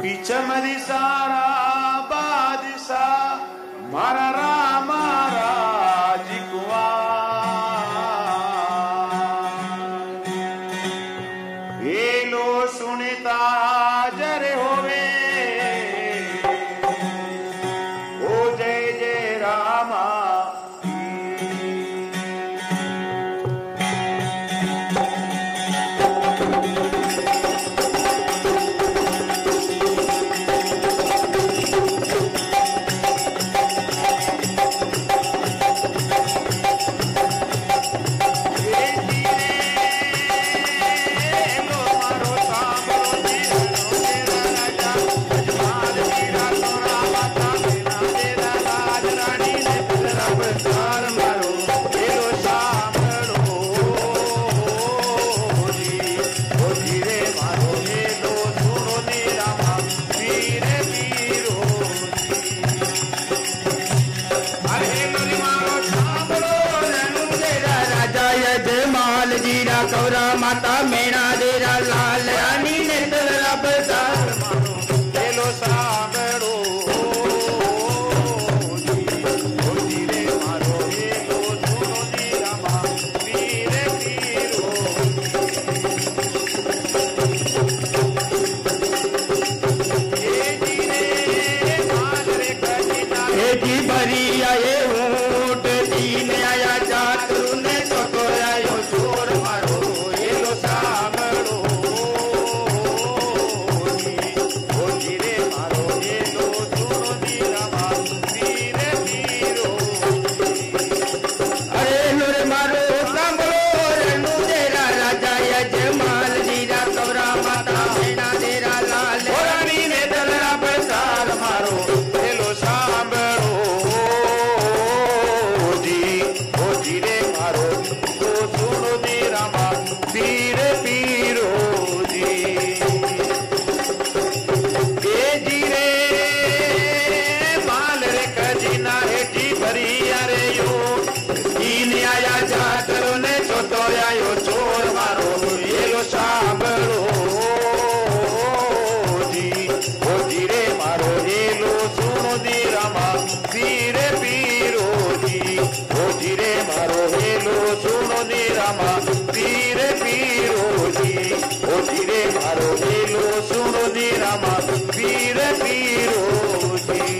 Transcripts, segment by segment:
पीछे सारा बादशाह मारा रामा राजकुमार ये लो सुनता जरे होवे ओ जय जय रामा कौरा माता मेरा देरा लाल रानी ने दिल रब सार मानो हेलो सामरो जी रे मारो हेलो सुनो दी रामा पीरे पीरो ये जी रे माल रे कजना ये जी भरी आए ऊंट दीन आया जातरू ने छोटो आयो चोर मारो पीरे पीरो जी ओ धीरे मारो हेलो सुनो दी रामा पीरे पीरो जी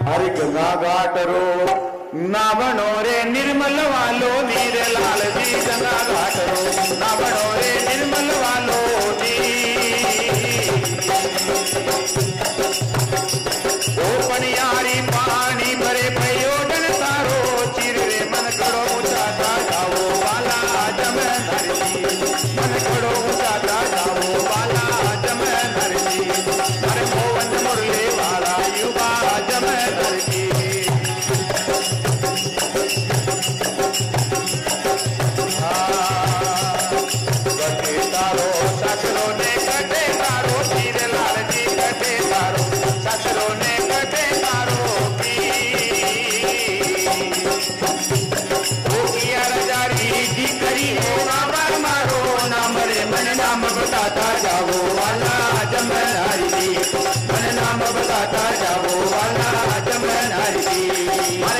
हरि गंगा घाट रो नावणो रे निर्मल वालो वीर लाल जी गंगा घाट रो नावणो रे निर्मल वालो जी ओ पनियारी पानी भरे प्रयोजन तारो चिर रे मन करो ऊंचा जाओ वाला जम धरती मन करो ऊंचा जाओ वाला जम धरती हर मोहन मुरली वाला युवा जम धरती कटे तारो ससुरो ने कटे तारो पीर लाल जी कटे तारो ससुरो ने कटे तारो किया रजारी जी करी हो नाम मारो नाम रे मन नाम बताता जाओ वाला जमनारी जी मन नाम बताता जाओ वाला जमनारी जी मन